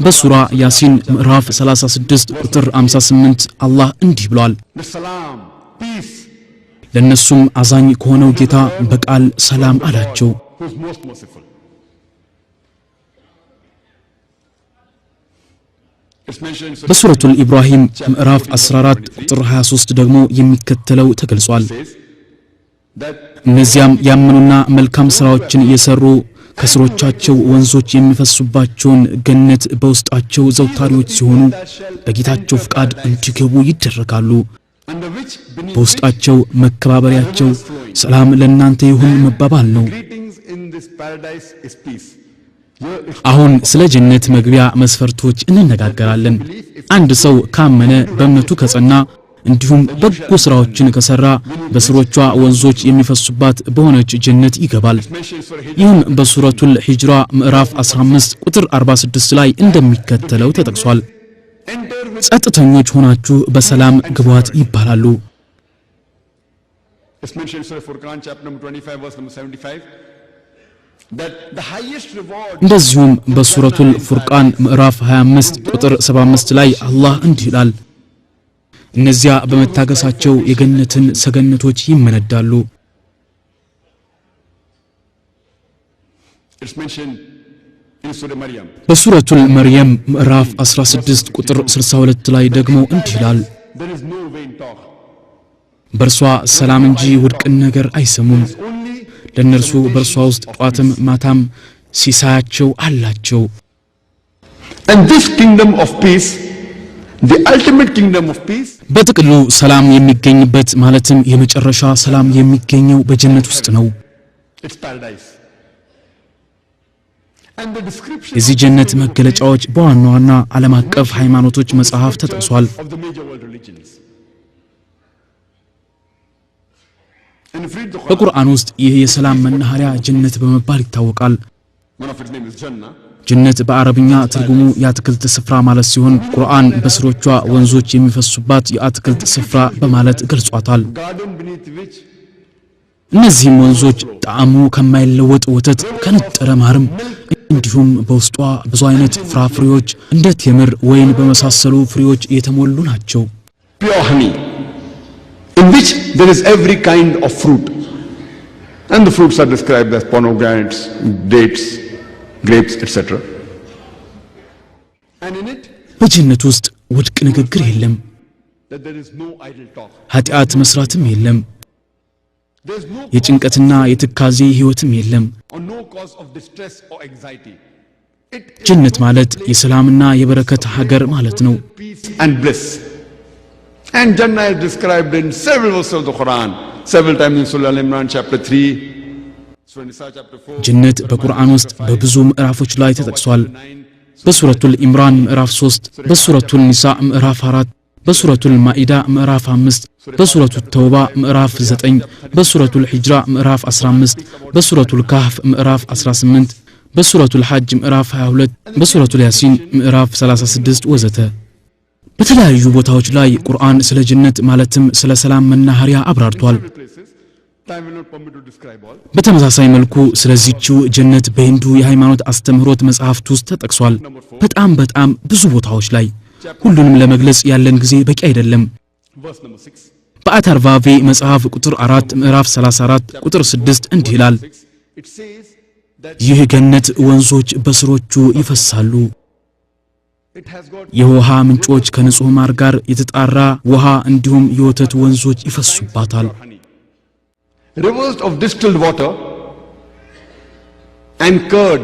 በሱራ ያሲን ምዕራፍ 36 ቁጥር 58 አላህ እንዲህ ብሏል ለነሱም አዛኝ ከሆነው ጌታ በቃል ሰላም አላቸው በሱረቱል ኢብራሂም ምዕራፍ 14 ቁጥር 23 ደግሞ የሚከተለው ተገልጿል እነዚያም ያመኑና መልካም ስራዎችን የሰሩ ከስሮቻቸው ወንዞች የሚፈሱባቸውን ገነት በውስጣቸው ዘውታሪዎች ሲሆኑ በጌታቸው ፍቃድ እንዲገቡ ይደረጋሉ በውስጣቸው መከባበሪያቸው ሰላም ለእናንተ ይሁን መባባል ነው አሁን ስለ ጀነት መግቢያ መስፈርቶች እንነጋገራለን አንድ ሰው ካመነ በእምነቱ ከጸና እንዲሁም በጎ ስራዎችን ከሰራ በስሮቿ ወንዞች የሚፈሱባት በሆነች ጀነት ይገባል ይህም በሱረቱል ሂጅራ ምዕራፍ 15 ቁጥር 46 ላይ እንደሚከተለው ተጠቅሷል ጸጥተኞች ሆናችሁ በሰላም ግቧት ይባላሉ እንደዚሁም በሱረቱል ፉርቃን ምዕራፍ 25 ቁጥር 75 ላይ አላህ እንዲህ ይላል እነዚያ በመታገሳቸው የገነትን ሰገነቶች ይመነዳሉ በሱረቱል መርየም ምዕራፍ 16 ቁጥር 62 ላይ ደግሞ እንዲህ ይላል በርሷ ሰላም እንጂ ውድቅን ነገር አይሰሙም ለነርሱ በርሷ ውስጥ ጧትም ማታም ሲሳያቸው አላቸው and this kingdom of peace the ultimate kingdom of peace በጥቅሉ ሰላም የሚገኝበት ማለትም የመጨረሻ ሰላም የሚገኘው በጀነት ውስጥ ነው it's paradise and the description የዚህ ጀነት መገለጫዎች በዋናዋና ዓለም አቀፍ ሃይማኖቶች መጽሐፍ ተጠቅሷል በቁርአን ውስጥ ይህ የሰላም መናኸሪያ ጀነት በመባል ይታወቃል ጀነት በአረብኛ ትርጉሙ የአትክልት ስፍራ ማለት ሲሆን ቁርአን በስሮቿ ወንዞች የሚፈሱባት የአትክልት ስፍራ በማለት ገልጿታል እነዚህም ወንዞች ጣዕሙ ከማይለወጥ ወተት ከነጠረ ማርም እንዲሁም በውስጧ ብዙ አይነት ፍራፍሬዎች እንደ ቴምር ወይን በመሳሰሉ ፍሬዎች የተሞሉ ናቸው pure honey in which there is every kind of fruit and the fruits are described as pomegranates dates grapes etc and in it በጀነት ውስጥ ውድቅ ንግግር የለም that there is no idle talk ኃጢአት መስራትም የለም የጭንቀትና የትካዜ ህይወትም የለም no cause of distress or anxiety ጀነት ማለት የሰላምና የበረከት ሀገር ማለት ነው and bliss and Jannah is described in several verses of the Quran several times in Surah Al-Imran chapter 3 Surah Nisa chapter 4 ጀነት በቁርአን ውስጥ በብዙ ምዕራፎች ላይ ተጠቅሷል በሱረቱል ኢምራን ምዕራፍ 3 በሱረቱል ኒሳ ምዕራፍ 4 በሱረቱል ማኢዳ ምዕራፍ 5 በሱረቱል ተውባ ምዕራፍ 9 በሱረቱል ሂጅራ ምዕራፍ 15 በሱረቱል ካህፍ ምዕራፍ 18 በሱረቱል ሐጅ ምዕራፍ 22 በሱረቱል ያሲን ምዕራፍ 36 ወዘተ በተለያዩ ቦታዎች ላይ ቁርአን ስለ ጀነት ማለትም ስለ ሰላም መናኸሪያ አብራርቷል በተመሳሳይ መልኩ ስለዚህችው ጀነት በሂንዱ የሃይማኖት አስተምህሮት መጽሐፍት ውስጥ ተጠቅሷል በጣም ብዙ ቦታዎች ላይ ሁሉንም ለመግለጽ ያለን ጊዜ በቂ አይደለም በአታርቫቬ መጽሐፍ ቁጥር 4 ምዕራፍ 34 ቁጥር 6 እንዲህ ይላል ይህ ገነት ወንዞች በስሮቹ ይፈሳሉ የውሃ ምንጮች ከንጹህ ማር ጋር የተጣራ ውሃ እንዲሁም የወተት ወንዞች ይፈሱባታል rivers of distilled water and curd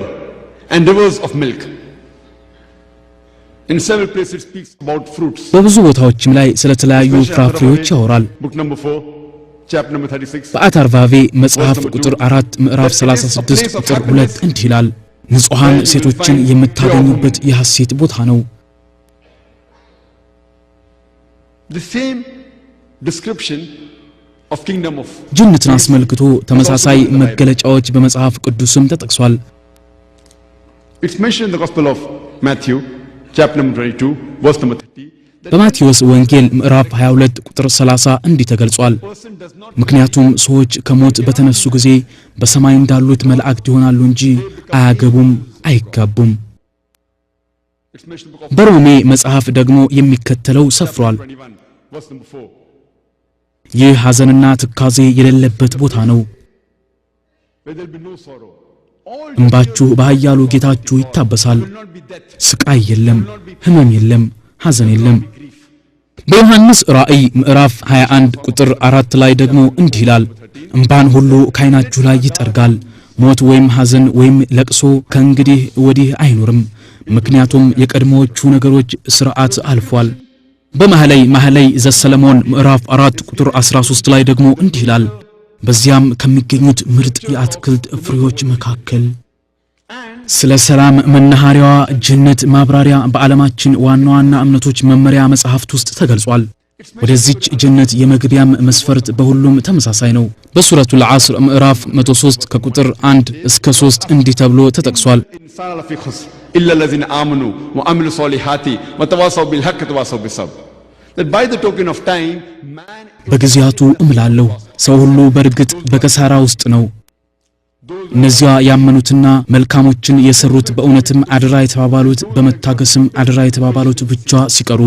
and rivers of milk in several places it speaks about fruits በብዙ ቦታዎችም ላይ ስለተለያዩ ፍራፍሬዎች ያወራል book number 4 chapter number 36 በአታርቫቬ መጽሐፍ ቁጥር 4 ምዕራፍ 36 ቁጥር 2 እንዲህ ይላል ንጹሃን ሴቶችን የምታገኙበት የሐሴት ቦታ ነው the same description of kingdom of ጀነትን አስመልክቶ ተመሳሳይ መገለጫዎች በመጽሐፍ ቅዱስም ተጠቅሷል it's mentioned in the gospel of Matthew chapter number 22 verse number 30 በማቴዎስ ወንጌል ምዕራፍ 22 ቁጥር 30 እንዲህ ተገልጿል ምክንያቱም ሰዎች ከሞት በተነሱ ጊዜ በሰማይ እንዳሉት መላእክት ይሆናሉ እንጂ አያገቡም አይጋቡም በሮሜ መጽሐፍ ደግሞ የሚከተለው ሰፍሯል። 21 verse number 4. ይህ ሐዘንና ትካዜ የሌለበት ቦታ ነው። Where there will be no sorrow. All እንባችሁ በኃያሉ ጌታችሁ ይታበሳል። will not be death, ስቃይ የለም፣ ህመም የለም፣ ሐዘን የለም። grief. በዮሐንስ ራእይ ምዕራፍ 21 ቁጥር 4 ላይ ደግሞ እንዲህ ይላል፣ እንባን ሁሉ ከዓይናችሁ ላይ ይጠርጋል፣ ሞት ወይም ሐዘን ወይም ለቅሶ ከእንግዲህ ወዲህ አይኖርም፣ ምክንያቱም የቀድሞዎቹ ነገሮች ሥርዓት አልፏል። በመኃልየ ዘሰሎሞን ምዕራፍ 4 ቁጥር 13 ላይ ደግሞ እንዲህ ይላል፣ በዚያም ከሚገኙት ምርጥ የአትክልት ፍሬዎች መካከል ስለ ሰላም መናኸሪያዋ ጀነት ማብራሪያ በዓለማችን ዋና ዋና እምነቶች መመሪያ መጽሐፍት ውስጥ ተገልጿል። ወደዚች ጀነት የመግቢያም መስፈርት በሁሉም ተመሳሳይ ነው። በሱረቱል ዐስር ምዕራፍ 103 ከቁጥር 1 እስከ 3 እንዲህ ተብሎ ተጠቅሷል። ኢንሳን ለፊ ኹስር ኢላ الذين آمنوا وعملوا الصالحات وتواصوا بالحق وتواصوا بالصبر. That by the token of time man በጊዜያቱ እምላለሁ ሰው ሁሉ በርግጥ በከሳራ ውስጥ ነው። እነዚያ ያመኑትና መልካሞችን የሰሩት በእውነትም አደራ የተባባሉት በመታገስም አደራ የተባባሉት ብቻ ሲቀሩ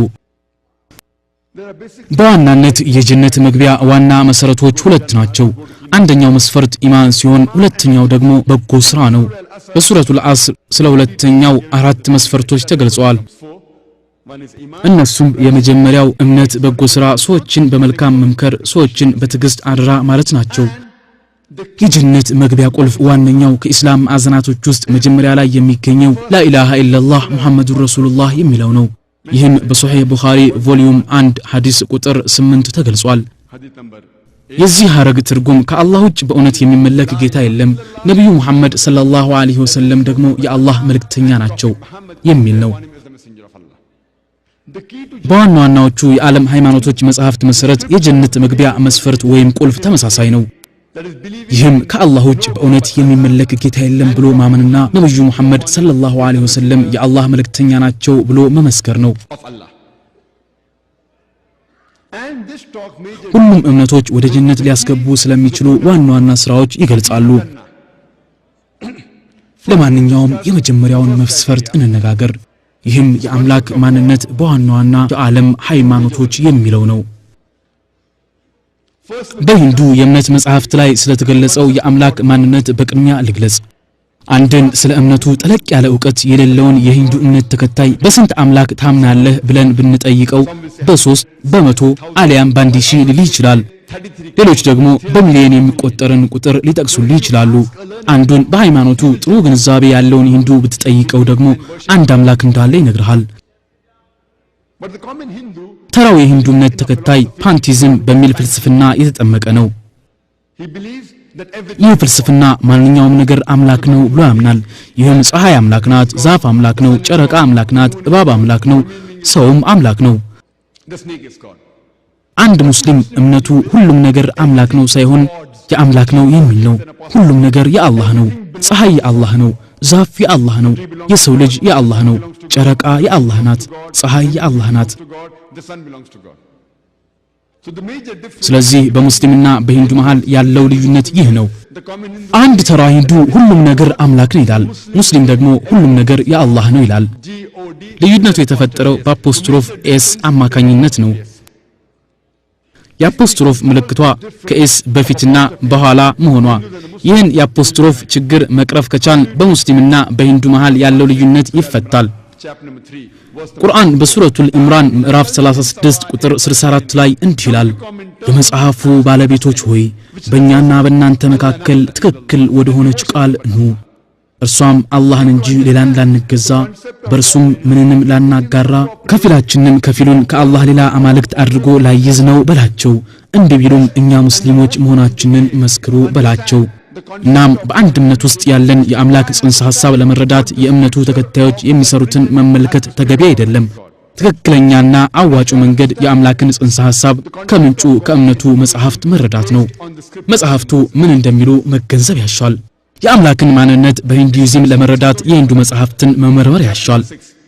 there are basic በዋናነት የጀነት መግቢያ ዋና መሰረቶች ሁለት ናቸው። አንደኛው መስፈርት ኢማን ሲሆን ሁለተኛው ደግሞ በጎ ስራ ነው። በሱረቱል ዐስር ስለ ሁለተኛው አራት መስፈርቶች ተገልጸዋል። 4. One is iman. እነሱም የመጀመሪያው እምነት፣ በጎ ስራ፣ ሰዎችን በመልካም መምከር፣ ሰዎችን በትዕግስት አደራ ማለት ናቸው። የጀነት መግቢያ ቁልፍ ዋነኛው ከኢስላም አዘናቶች ውስጥ መጀመሪያ ላይ የሚገኘው ላኢላሃ ኢላላህ ሙሐመዱር ረሱሉላህ የሚለው ነው። ይህም በሶሒህ ቡኻሪ ቮሊዩም 1 ሐዲስ ቁጥር 8 ተገልጿል። Hadith number 8. የዚህ ሐረግ ትርጉም ከአላህ ውጭ በእውነት የሚመለክ ጌታ የለም፣ ነቢዩ ሙሐመድ ሰለላሁ ዐለይሂ ወሰለም ደግሞ የአላህ መልእክተኛ ናቸው የሚል ነው። One is the messenger of Allah. The key to በዋና ዋናዎቹ የዓለም ሃይማኖቶች መጽሐፍት መሰረት የጀነት መግቢያ መስፈርት ወይም ቁልፍ ተመሳሳይ ነው። that is believing ይህም ከአላህ ውጭ በእውነት የሚመለክ ጌታ የለም ብሎ ማመንና ነብዩ ሙሐመድ ሰለላሁ ዐለይሂ ወሰለም የአላህ መልእክተኛ ናቸው ብሎ መመስከር ነው። of Allah. And this talk major ሁሉም እምነቶች ወደ ጀነት ሊያስገቡ ስለሚችሉ ዋና ዋና ስራዎች ይገልጻሉ። ለማንኛውም የመጀመሪያውን መስፈርት እንነጋገር። ይህም የአምላክ ማንነት በዋና ዋና የዓለም ሃይማኖቶች የሚለው ነው። first በሂንዱ የእምነት መጽሐፍት ላይ ስለተገለጸው የአምላክ ማንነት በቅድሚያ ልግለጽ። አንድን ስለ እምነቱ ጠለቅ ያለ ዕውቀት የሌለውን የሂንዱ እምነት ተከታይ በስንት አምላክ ታምናለህ ብለን ብንጠይቀው በ3 በመቶ አሊያም በአንድ ሺህ ሊል ይችላል። 33 ሌሎች ደግሞ በሚሊዮን የሚቆጠርን ቁጥር ሊጠቅሱልህ ይችላሉ። አንዱን በሃይማኖቱ ጥሩ ግንዛቤ ያለውን ሂንዱ ብትጠይቀው ደግሞ አንድ አምላክ እንዳለ ይነግርሃል። but the common Hindu ተራው የሂንዱ እምነት ተከታይ ፓንቲዝም በሚል ፍልስፍና የተጠመቀ ነው። he believes that everything ይህ ፍልስፍና ማንኛውም ነገር አምላክ ነው ብሎ ያምናል። ይህም ፀሐይ አምላክ ናት፣ ዛፍ አምላክ ነው፣ ጨረቃ አምላክ ናት፣ እባብ አምላክ ነው፣ ሰውም አምላክ ነው። the snake is God. አንድ ሙስሊም እምነቱ ሁሉም ነገር አምላክ ነው ሳይሆን የአምላክ ነው የሚል ነው። ሁሉም ነገር የአላህ ነው። ፀሐይ የአላህ ነው፣ ዛፍ የአላህ ነው፣ የሰው ልጅ የአላህ ነው፣ ጨረቃ የአላህ ናት፣ ፀሐይ የአላህ ናት። To God, the sun belongs to God. So the major difference ስለዚህ በሙስሊምና በሂንዱ መሃል ያለው ልዩነት ይህ ነው። the common Hindu አንድ ተራ ሂንዱ ሁሉም ነገር አምላክ ነው ይላል። ሙስሊም ደግሞ ሁሉም ነገር የአላህ ነው ይላል። God ልዩነቱ የተፈጠረው በአፖስትሮፍ ኤስ አማካኝነት ነው። የአፖስትሮፍ ምልክቷ ከኤስ በፊትና በኋላ መሆኗ ይህን የአፖስትሮፍ ችግር መቅረፍ ከቻል በሙስሊምና በሂንዱ መሃል ያለው ልዩነት ይፈታል። chapter number 3 verse ቁርአን በሱረቱል ኢምራን ምዕራፍ 36 ቁጥር 64 ላይ እንዲህ ይላል፣ የመጽሐፉ ባለቤቶች ሆይ በእኛና በእናንተ መካከል ትክክል ወደ ሆነች ቃል ኑ፣ እርሷም አላህን እንጂ ሌላን ላንገዛ፣ በእርሱም ምንንም ላናጋራ፣ ከፊላችንም ከፊሉን ከአላህ ሌላ አማልክት አድርጎ ላይዝ ነው በላቸው። እንዲህ ቢሉም እኛ ሙስሊሞች መሆናችንን መስክሩ በላቸው። እናም በአንድ እምነት ውስጥ ያለን የአምላክ ጽንሰ ሐሳብ ለመረዳት የእምነቱ ተከታዮች የሚሰሩትን መመልከት ተገቢ አይደለም። ትክክለኛና አዋጩ መንገድ የአምላክን ጽንሰ ሐሳብ ከምንጩ ከእምነቱ መጽሐፍት መረዳት ነው። መጽሐፍቱ ምን እንደሚሉ መገንዘብ ያሻል። የአምላክን ማንነት በሂንዱይዝም ለመረዳት የሂንዱ መጽሐፍትን መመርመር ያሻል።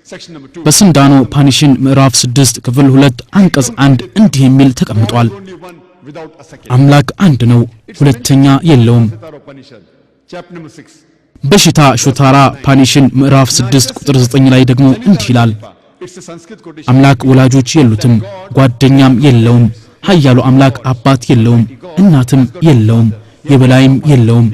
section number 2 በስንዳኖ ፓኒሽን ምዕራፍ 6 ክፍል 2 አንቀጽ 1 እንዲህ የሚል ተቀምጧል። only one without a second. አምላክ አንድ ነው፣ ሁለተኛ የለውም። Upanishad chapter number 6 በሽታ ሾታራ ፓኒሽን ምዕራፍ 6 ቁጥር 9 ላይ ደግሞ እንዲህ ይላል አምላክ ወላጆች የሉትም ጓደኛም የለውም ኃያሉ አምላክ አባት የለውም እናትም የለውም የበላይም የለውም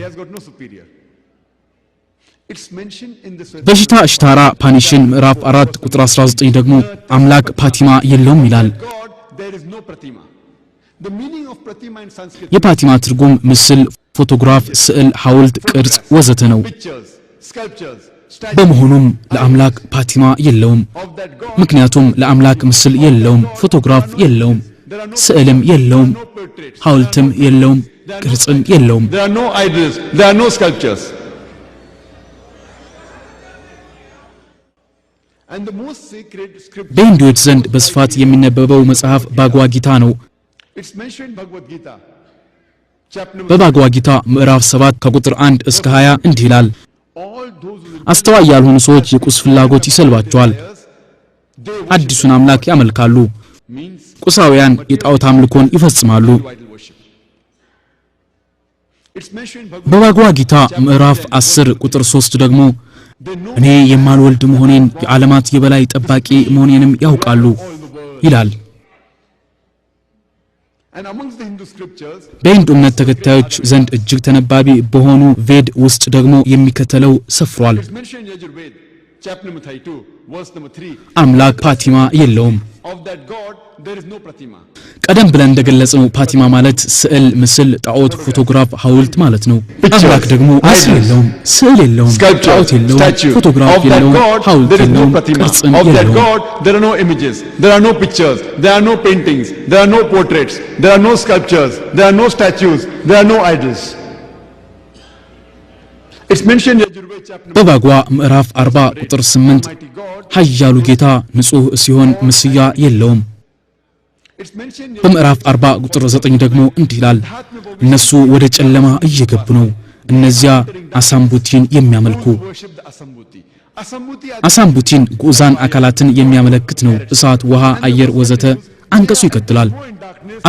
በሽታ ሽታራ ፓኒሽን ምዕራፍ 4 ቁጥር 19 ደግሞ አምላክ ፓቲማ የለውም ይላል የፓቲማ ትርጉም ምስል ፎቶግራፍ ስዕል ሐውልት ቅርጽ ወዘተ ነው በመሆኑም ለአምላክ ፓቲማ የለውም ምክንያቱም ለአምላክ ምስል የለውም ፎቶግራፍ የለውም ስዕልም የለውም ሐውልትም የለውም ቅርጽም የለውም there are no idols there are no sculptures and the most sacred scripture በሂንዱዎች ዘንድ በስፋት የሚነበበው መጽሐፍ ባግዋ ጊታ ነው it's mentioned Bhagavad Gita chapter በባግዋ ጊታ ምዕራፍ 7 ከቁጥር 1 እስከ 20 እንዲህ ይላል all those who አስተዋይ ያልሆኑ ሰዎች የቁስ ፍላጎት ይሰልባቸዋል አዲሱን አምላክ ያመልካሉ means ቁሳውያን የጣዖት አምልኮን ይፈጽማሉ idol worship it's mentioned በባግዋ ጊታ ምዕራፍ 10 ቁጥር 3 ደግሞ they know እኔ የማልወልድ መሆኔን የዓለማት የበላይ ጠባቂ መሆኔንም ያውቃሉ ይላል and amongst the Hindu scriptures በሂንዱ እምነት ተከታዮች ዘንድ እጅግ ተነባቢ በሆኑ ቬድ ውስጥ ደግሞ የሚከተለው ሰፍሯል it's mentioned in Yajurved chapter number 32 verse number 3 አምላክ ፓቲማ የለውም of that god there is no pratima ቀደም ብለን እንደገለጽነው ፓቲማ ማለት ስዕል ምስል ጣዖት ፎቶግራፍ ሐውልት ማለት ነው አምላክ ደግሞ ምስል የለውም ስዕል የለውም ጣዖት የለውም ፎቶግራፍ የለውም ሐውልት there is no የለውም pratima ቅርጽም of that የለውም god there are no images there are no pictures there are no paintings there are no portraits there are no sculptures there are no statues there are no idols it's mentioned in Yajurved chapter number በባግዋ ምዕራፍ 40 ቁጥር 8 mighty god ኃያሉ ጌታ ንጹህ ሲሆን ምስያ የለውም it's mentioned in በምዕራፍ 40 ቁጥር 9 ደግሞ እንዲህ ይላል እነሱ ወደ ጨለማ እየገቡ ነው እነዚያ አሳምቡቲን የሚያመልኩ worship the Asambhuti Asambhuti are አሳምቡቲን ጉዛን አካላትን የሚያመለክት ነው እሳት ውሃ አየር ወዘተ አንቀጹ ይቀጥላል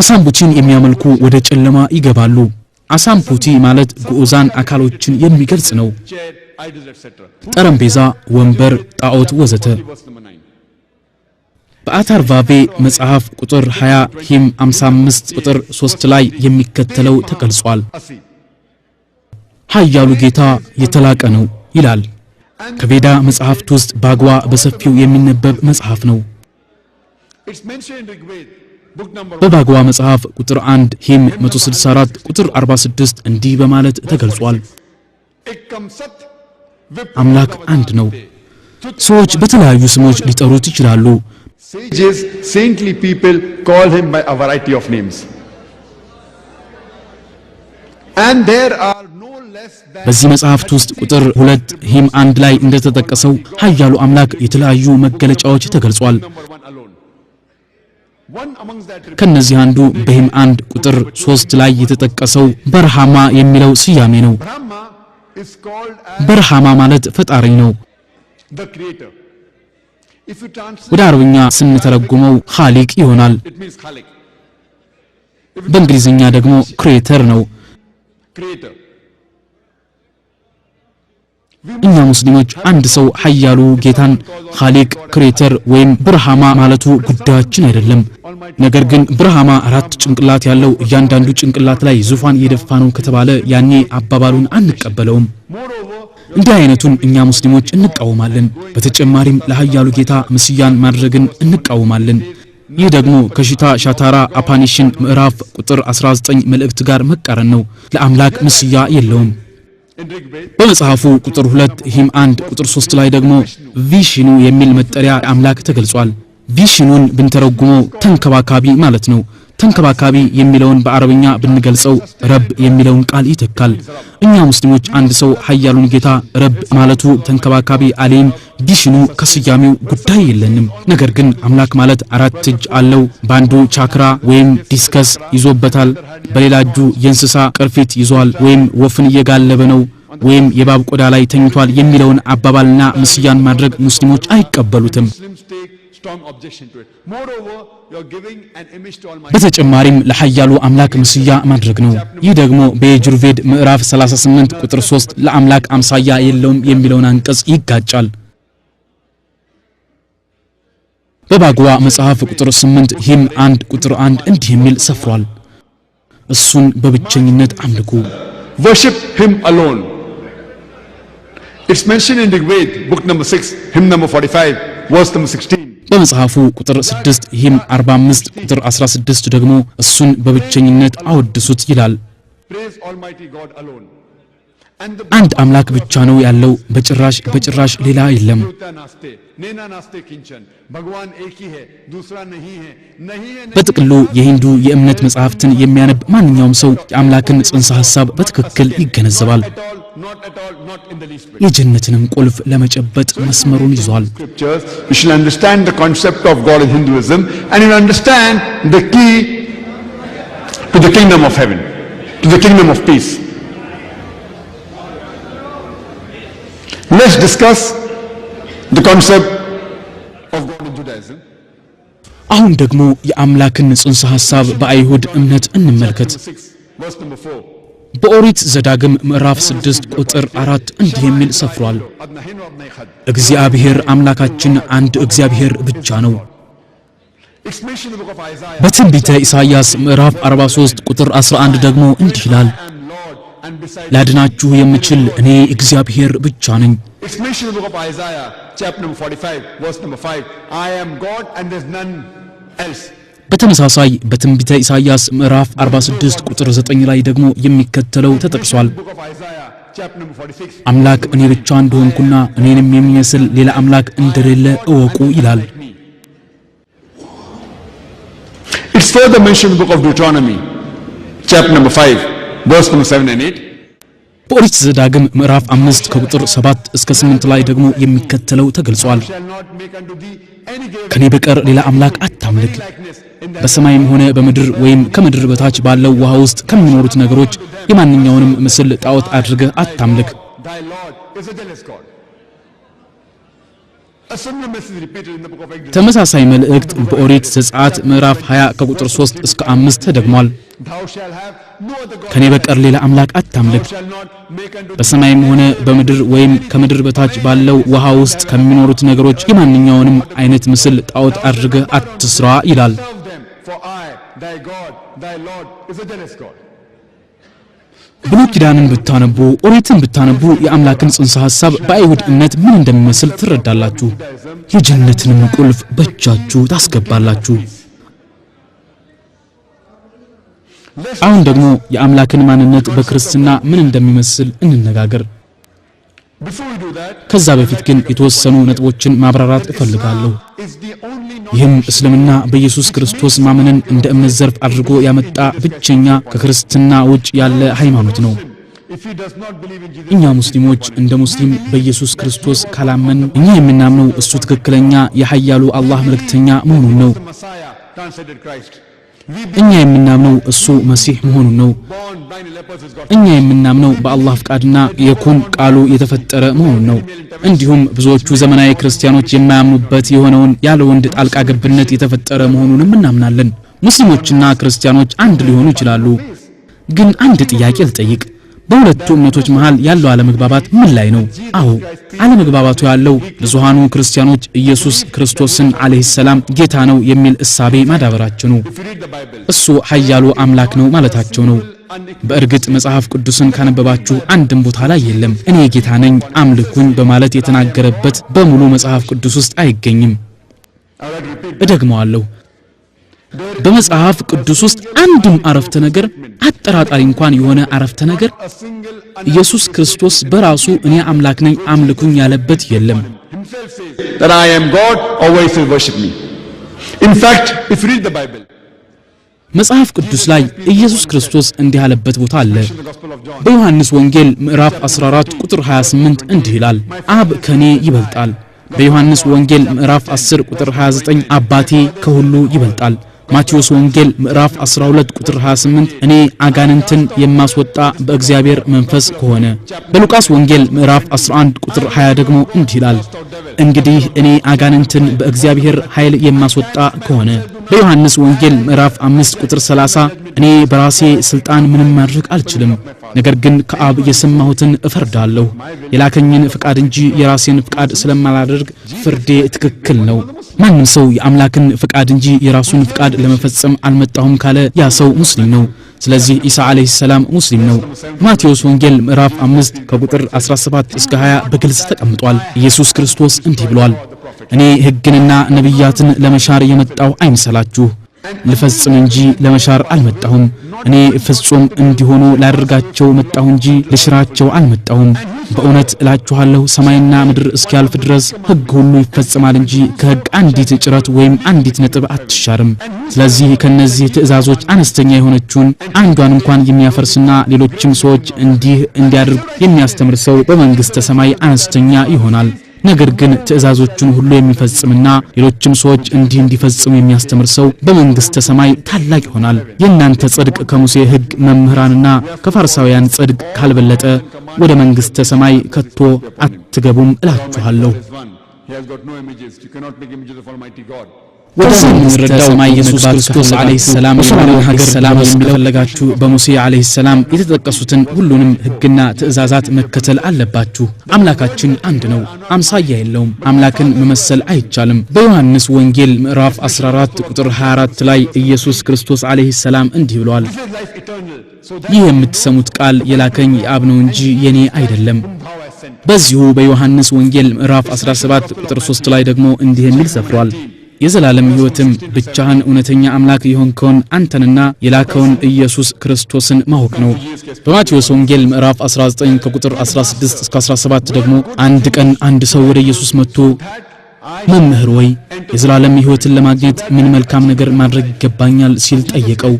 አሳምቡቲን የሚያመልኩ ወደ ጨለማ ይገባሉ አሳምቡቲ ማለት ጉዛን አካሎችን የሚገልጽ ነው chair idols etc ጠረጴዛ ወንበር ጣዖት ወዘተ verse number 9 በአታርቫቬ መጽሐፍ ቁጥር 20 ሂም 55 ቁጥር 3 ላይ የሚከተለው ተገልጿል Asi ኃያሉ ጌታ የተላቀ ነው ይላል ከቬዳ መጽሐፍት ውስጥ ባግዋ በሰፊው የሚነበብ መጽሐፍ ነው it's mentioned in Rigved book number 1 በባግዋ መጽሐፍ ቁጥር 1 ሂም 164 ቁጥር 46 እንዲህ በማለት ተገልጿል ekam sat አምላክ አንድ ነው ሰዎች በተለያዩ ስሞች ሊጠሩት ይችላሉ sages saintly people call him by a variety of names and there are no less than በዚህ መጽሐፍት ውስጥ ቁጥር 2 ሂም 1 ላይ እንደተጠቀሰው ኃያሉ አምላክ የተለያዩ መገለጫዎች ተገልጿል number 1 alone one amongst that ከነዚህ አንዱ በሂም 1 ቁጥር 3 ላይ የተጠቀሰው በርሃማ የሚለው ስያሜ ነው Brahma is called as በርሃማ ማለት ፈጣሪ ነው the creator if you translate ወደ አረብኛ ስንተረጉመው ኻሊቅ ይሆናል it means khalik በእንግሊዝኛ ደግሞ ክሬተር ነው creator እኛ ሙስሊሞች አንድ ሰው ኃያሉ ጌታን ኻሊቅ ክሬተር ወይም ብርሃማ ማለቱ ጉዳያችን አይደለም ነገር ግን ብርሃማ አራት ጭንቅላት ያለው እያንዳንዱ ጭንቅላት ላይ ዙፋን የደፋ ነው ከተባለ ያኔ አባባሉን አንቀበለውም moreover እንዲህ አይነቱን እኛ ሙስሊሞች እንቃወማለን በተጨማሪም ለኃያሉ ጌታ ምስያን ማድረግን እንቃወማለን ይህ ደግሞ ከሽታ ሻታራ አፓኒሽን ምዕራፍ ቁጥር 19 መልእክት ጋር መቃረን ነው ለአምላክ ምስያ የለውም in Rigved በመጽሐፉ ቁጥር 2 ሂም 1 ቁጥር 3 ላይ ደግሞ ቪሽኑ የሚል መጠሪያ አምላክ ተገልጿል ቪሽኑን ብንተረጉመው ተንከባካቢ ማለት ነው ተንከባካቢ የሚለውን በአረብኛ ብንገልጸው ረብ የሚለውን ቃል ይተካል እኛ ሙስሊሞች አንድ ሰው ኃያሉን ጌታ ረብ ማለቱ ተንከባካቢ አለይም ቪሽኑ ከስያሜው ጉዳይ የለንም ነገር ግን አምላክ ማለት አራት እጅ አለው ባንዱ ቻክራ ወይም ዲስከስ ይዞበታል በሌላ እጁ የእንስሳ ቅርፊት ይዟል ወይም ወፍን እየጋለበ ነው ወይም የባብ ቆዳ ላይ ተኝቷል የሚለውን አባባልና ምስያን ማድረግ ሙስሊሞች አይቀበሉትም Muslims take strong objection to it. Moreover, you're giving an image to Almighty. በተጨማሪም ለኃያሉ አምላክ ምስያ ማድረግ ነው። ይህ ደግሞ በየጁርቬድ ምዕራፍ 38 ቁጥር 3 ለአምላክ አምሳያ የለውም የሚለውን አንቀጽ ይጋጫል። በባጉዋ መጽሐፍ ቁጥር 8 ሂም 1 ቁጥር 1 እንዲህ የሚል ሰፍሯል። እሱን በብቸኝነት አምልኩ። Worship him alone. It's mentioned in the Ved, book number 6, hymn number 45, verse number 16. በመጽሐፉ ቁጥር 6 ሂም 45 ቁጥር 16 ደግሞ እሱን በብቸኝነት አወድሱት ይላል። Praise Almighty God alone. አንድ አምላክ ብቻ ነው ያለው፣ በጭራሽ ሌላ የለም። በጥቅሉ የሂንዱ የእምነት መጽሐፍትን የሚያነብ ማንኛውም ሰው የአምላክን ጽንሰ ሐሳብ በትክክል ይገነዘባል። የጀነትንም ቁልፍ ለመጨበጥ መስመሩን ይዟል። You should understand the concept of God in Hinduism and you understand the key to the kingdom of heaven, to the kingdom of peace. Let's discuss the concept of God in Judaism. አሁን ደግሞ የአምላክን ጽንሰ ሐሳብ በአይሁድ እምነት እንመልከት። Verse number 4. በኦሪት ዘዳግም ምዕራፍ 6 ቁጥር 4 እንዲህ የሚል ሰፍሯል። እግዚአብሔር አምላካችን አንድ እግዚአብሔር ብቻ ነው። በትንቢተ ኢሳይያስ ምዕራፍ 43 ቁጥር 11 ደግሞ እንዲህ ይላል፣ ላድናችሁ የምችል እኔ እግዚአብሔር ብቻ ነኝ። It's mentioned in the book of Isaiah, chapter number 45, verse number 5. I am God and there's none else. በተመሳሳይ በትንቢተ ኢሳይያስ ምዕራፍ 46 ቁጥር 9 ላይ ደግሞ የሚከተለው ተጠቅሷል። Book of Isaiah, chapter number 46. አምላክ እኔ ብቻ እንደሆንኩና እኔንም የሚመስል ሌላ አምላክ እንደሌለ እወቁ ይላል። It's further mentioned in the book of Deuteronomy, chapter number 5, verse number 7 and 8. በኦሪት ዘዳግም ምዕራፍ 5 ከቁጥር 7 እስከ 8 ላይ ደግሞ የሚከተለው ተገልጿል። ከኔ በቀር ሌላ አምላክ አታምልክ፣ በሰማይም ሆነ በምድር ወይም ከምድር በታች ባለው ውሃ ውስጥ ከሚኖሩት ነገሮች የማንኛውንም ምስል ጣዖት አድርገህ አታምልክ። ተመሳሳይ መልእክት በኦሪት ዘጸአት ምዕራፍ 20 ከቁጥር 3 እስከ 5 ተደግሟል። ከኔ በቀር ሌላ አምላክ አታምልክ፣ በሰማይም ሆነ በምድር ወይም ከምድር በታች ባለው ውሃ ውስጥ ከሚኖሩት ነገሮች የማንኛውንም አይነት ምስል ጣዖት አድርገህ አትስራ ይላል። ብሉይ ኪዳንን ብታነቡ ኦሪትን ብታነቡ የአምላክን ጽንሰ ሐሳብ በአይሁድ እምነት ምን እንደሚመስል ትረዳላችሁ። የጀነትንም ቁልፍ በእጃችሁ ታስገባላችሁ። አሁን ደግሞ የአምላክን ማንነት በክርስትና ምን እንደሚመስል እንነጋገር። ከዛ በፊት ግን የተወሰኑ ነጥቦችን ማብራራት እፈልጋለሁ። ይህም እስልምና በኢየሱስ ክርስቶስ ማመንን እንደ እምነት ዘርፍ አድርጎ ያመጣ ብቸኛ ከክርስትና ውጭ ያለ ሃይማኖት ነው። እኛ ሙስሊሞች እንደ ሙስሊም በኢየሱስ ክርስቶስ ካላመን እኛ የምናምነው እሱ ትክክለኛ የኃያሉ አላህ መልእክተኛ መሆኑን ነው። እኛ የምናምነው እሱ መሲህ መሆኑን ነው። እኛ የምናምነው በአላህ ፍቃድና የኩን ቃሉ የተፈጠረ መሆኑን ነው። እንዲሁም ብዙዎቹ ዘመናዊ ክርስቲያኖች የማያምኑበት የሆነውን ያለ ወንድ ጣልቃ ገብነት የተፈጠረ መሆኑንም እናምናለን። ሙስሊሞችና ክርስቲያኖች አንድ ሊሆኑ ይችላሉ። ግን አንድ ጥያቄ ልጠይቅ። በሁለቱ እምነቶች መሃል ያለው አለመግባባት ምን ላይ ነው? አዎ አለመግባባቱ ያለው ብዙሃኑ ክርስቲያኖች ኢየሱስ ክርስቶስን አለይሂ ሰላም ጌታ ነው የሚል እሳቤ ማዳበራቸው ነው። እሱ ኃያሉ አምላክ ነው ማለታቸው ነው። በእርግጥ መጽሐፍ ቅዱስን ካነበባችሁ አንድም ቦታ ላይ የለም እኔ ጌታ ነኝ አምልኩኝ በማለት የተናገረበት በሙሉ መጽሐፍ ቅዱስ ውስጥ አይገኝም። እደግመዋለሁ። በመጽሐፍ ቅዱስ ውስጥ አንድም አረፍተ ነገር አጠራጣሪ እንኳን የሆነ አረፍተ ነገር ኢየሱስ ክርስቶስ በራሱ እኔ አምላክ ነኝ አምልኩኝ ያለበት የለም። That I am God, always worship me. In fact, if you read the Bible, መጽሐፍ ቅዱስ ላይ ኢየሱስ ክርስቶስ እንዲህ ያለበት ቦታ አለ። በዮሐንስ ወንጌል ምዕራፍ 14 ቁጥር 28 እንዲህ ይላል፣ አብ ከኔ ይበልጣል። በዮሐንስ ወንጌል ምዕራፍ 10 ቁጥር 29 አባቴ ከሁሉ ይበልጣል። ማቴዎስ ወንጌል ምዕራፍ 12 ቁጥር 28 እኔ አጋንንትን የማስወጣ በእግዚአብሔር መንፈስ ከሆነ። በሉቃስ ወንጌል ምዕራፍ 11 ቁጥር 20 ደግሞ እንዲህ ይላል፣ እንግዲህ እኔ አጋንንትን በእግዚአብሔር ኃይል የማስወጣ ከሆነ በዮሐንስ ወንጌል ምዕራፍ 5 ቁጥር 30 እኔ በራሴ ስልጣን ምንም ማድረግ አልችልም ነገር ግን ከአብ የሰማሁትን እፈርዳለሁ የላከኝን ፍቃድ እንጂ የራሴን ፍቃድ ስለማላደርግ ፍርዴ ትክክል ነው ማንም ሰው የአምላክን ፍቃድ እንጂ የራሱን ፍቃድ ለመፈጸም አልመጣሁም ካለ ያ ሰው ሙስሊም ነው ስለዚህ ኢሳ አለይሂ ሰላም ሙስሊም ነው ማቴዎስ ወንጌል ምዕራፍ 5 ከቁጥር 17 እስከ 20 በግልጽ ተቀምጧል ኢየሱስ ክርስቶስ እንዲህ ብሏል እኔ ሕግንና ነቢያትን ለመሻር የመጣው አይምሰላችሁ ልፈጽም እንጂ ለመሻር አልመጣሁም እኔ ፍጹም እንዲሆኑ ላደርጋቸው መጣሁ እንጂ ለሽራቸው አልመጣሁም በእውነት እላችኋለሁ ሰማይና ምድር እስኪያልፍ ድረስ ሕግ ሁሉ ይፈጸማል እንጂ ከሕግ አንዲት ጭረት ወይም አንዲት ነጥብ አትሻርም ስለዚህ ከነዚህ ትእዛዞች አነስተኛ የሆነችውን አንዷን እንኳን የሚያፈርስና ሌሎችም ሰዎች እንዲያደርጉ የሚያስተምር ሰው በመንግስተ ሰማይ አነስተኛ ይሆናል ነገር ግን ትእዛዞቹን ሁሉ የሚፈጽምና ሌሎችም ሰዎች እንዲፈጽሙ የሚያስተምር ሰው በመንግስተ ሰማይ ታላቅ ይሆናል የእናንተ ጽድቅ ከሙሴ ሕግ መምህራንና ከፋርሳውያን ጽድቅ ካልበለጠ ወደ መንግስተ ሰማይ ከቶ አትገቡም እላችኋለሁ ወደዚህ ሰማይ ኢየሱስ ክርስቶስ አለይሂ ሰላም ሀገር ሰላም የሚፈለጋችሁ በሙሴ አለይሂ ሰላም የተጠቀሱትን ሁሉንም ሕግና ትእዛዛት መከተል አለባችሁ አምላካችን አንድ ነው አምሳያ የለውም አምላክን መመሰል አይቻልም በዮሐንስ ወንጌል ምዕራፍ 14 ቁጥር 24 ላይ ኢየሱስ ክርስቶስ አለይሂ ሰላም እንዲህ ብሏል ይህ የምትሰሙት ቃል የላከኝ የአብ ነው እንጂ የኔ አይደለም በዚሁ በዮሐንስ ወንጌል ምዕራፍ 17 ቁጥር 3 ላይ ደግሞ እንዲህ የሚል ሰፍሯል የዘላለም ሕይወትም ብቻህን እውነተኛ አምላክ የሆንከውን አንተንና የላከውን ኢየሱስ ክርስቶስን ማወቅ ነው በማቴዎስ ወንጌል ምዕራፍ 19 ከቁጥር 16 እስከ 17 ደግሞ አንድ ቀን አንድ ሰው ወደ ኢየሱስ መጥቶ መምህር ወይ የዘላለም ሕይወትን ለማግኘት ምን መልካም ነገር ማድረግ ይገባኛል ሲል ጠየቀው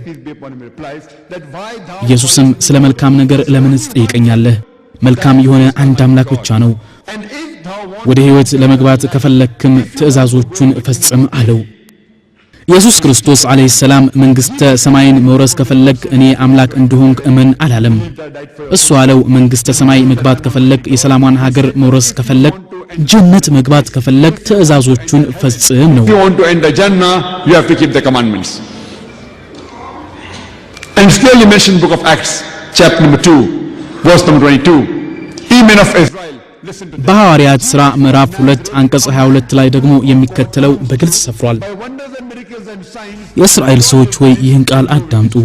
ኢየሱስም ስለ መልካም ነገር ለምን ትጠይቀኛለህ መልካም የሆነ አንድ አምላክ ብቻ ነው ወደ ሕይወት ለመግባት ከፈለክም ትእዛዞቹን ፈጽም አለው ኢየሱስ ክርስቶስ አለይሂ ሰላም መንግስተ ሰማይን መውረስ ከፈለክ እኔ አምላክ እንደሆንኩ እመን አላለም እሱ አለው መንግስተ ሰማይ መግባት ከፈለክ የሰላሟን ሀገር መውረስ ከፈለክ ጀነት መግባት ከፈለክ ትእዛዞቹን ፈጽም ነው If you want to enter Jannah you have to keep the commandments and it's clearly mentioned in the book of Acts chapter number 2 verse number 22 Even of Israel በሐዋርያት ሥራ ምዕራፍ 2 አንቀጽ 22 ላይ ደግሞ የሚከተለው በግልጽ ሰፍሯል የእስራኤል ሰዎች ሆይ ይህን ቃል አዳምጡ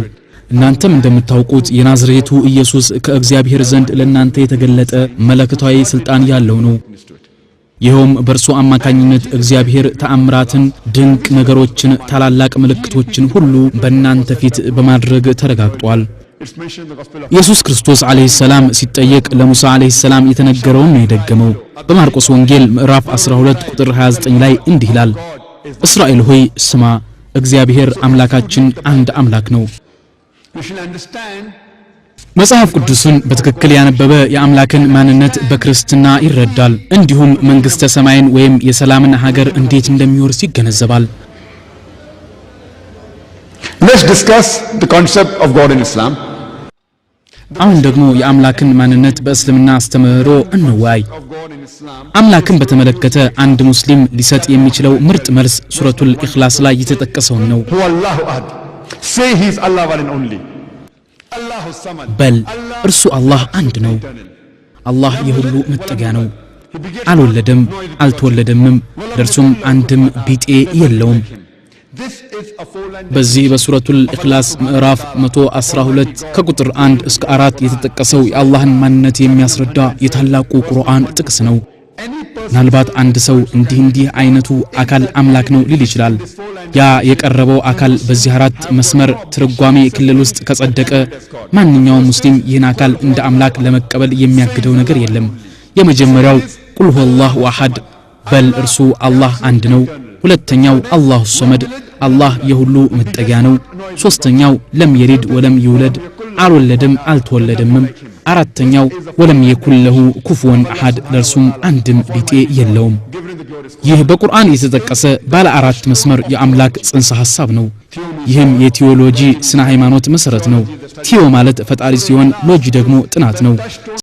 እናንተም እንደምታውቁት የናዝሬቱ ኢየሱስ ከእግዚአብሔር ዘንድ ለእናንተ የተገለጠ መለኮታዊ ሥልጣን ያለው ነው ይኸውም በእርሱ አማካኝነት እግዚአብሔር ተአምራትን ድንቅ ነገሮችን ታላላቅ ምልክቶችን ሁሉ በእናንተ ፊት በማድረግ ተረጋግጧል ኢየሱስ ክርስቶስ አለይሂ ሰላም ሲጠየቅ ለሙሳ አለይሂ ሰላም የተነገረውን ነው የደገመው በማርቆስ ወንጌል ምዕራፍ 12 ቁጥር 29 ላይ እንዲህ ይላል እስራኤል ሆይ ስማ እግዚአብሔር አምላካችን አንድ አምላክ ነው መጽሐፍ ቅዱስን በትክክል ያነበበ የአምላክን ማንነት በክርስትና ይረዳል እንዲሁም መንግስተ ሰማይን ወይም የሰላምን ሀገር እንዴት እንደሚወርስ ይገነዘባል Let's discuss the concept of God in Islam አሁን ደግሞ የአምላክን ማንነት በእስልምና አስተምህሮ እንወያይ አምላክን በተመለከተ አንድ ሙስሊም ሊሰጥ የሚችለው ምርጥ መልስ ሱረቱል ኢኽላስ ላይ የተጠቀሰው ነው Allahu ahad say he is Allah one and only Allahu samad በል እርሱ አላህ አንድ ነው አላህ የሁሉ መጠጊያ ነው አልወለደም አልተወለደምም ደርሱም አንድም ቢጤ የለውም በዚህ በሱረቱል ኢኽላስ ምዕራፍ 112 ከቁጥር 1 እስከ 4 የተጠቀሰው የአላህን ማንነት የሚያስረዳ የታላቁ ቁርአን ጥቅስ ነው ምናልባት አንድ ሰው እንዲህ አይነቱ አካል አምላክ ነው ሊል ይችላል ያ የቀረበው አካል በዚህ አራት መስመር ትርጓሜ ክልል ውስጥ ከጸደቀ ማንኛውም ሙስሊም ይህን አካል እንደ አምላክ ለመቀበል የሚያግደው ነገር የለም የመጀመሪያው ቁል ሁወላሁ አሐድ በል እርሱ አላህ አንድ ነው ሁለተኛው አላሁ ሶመድ አላህ የሁሉ መጠጊያ ነው ሶስተኛው ለም የሊድ ወለም ይውለድ አልወለደም አልተወለደም አራተኛው ወለም የኩን ለሁ ኩፉወን አሐድ ለርሱም አንድም ቢጤ የለውም ይህ በቁርአን የተጠቀሰ ባለ አራት መስመር የአምላክ ጽንሰ ሐሳብ ነው ይህም የቲዮሎጂ ስነ ሃይማኖት መሰረት ነው ቲዮ ማለት ፈጣሪ ሲሆን ሎጂ ደግሞ ጥናት ነው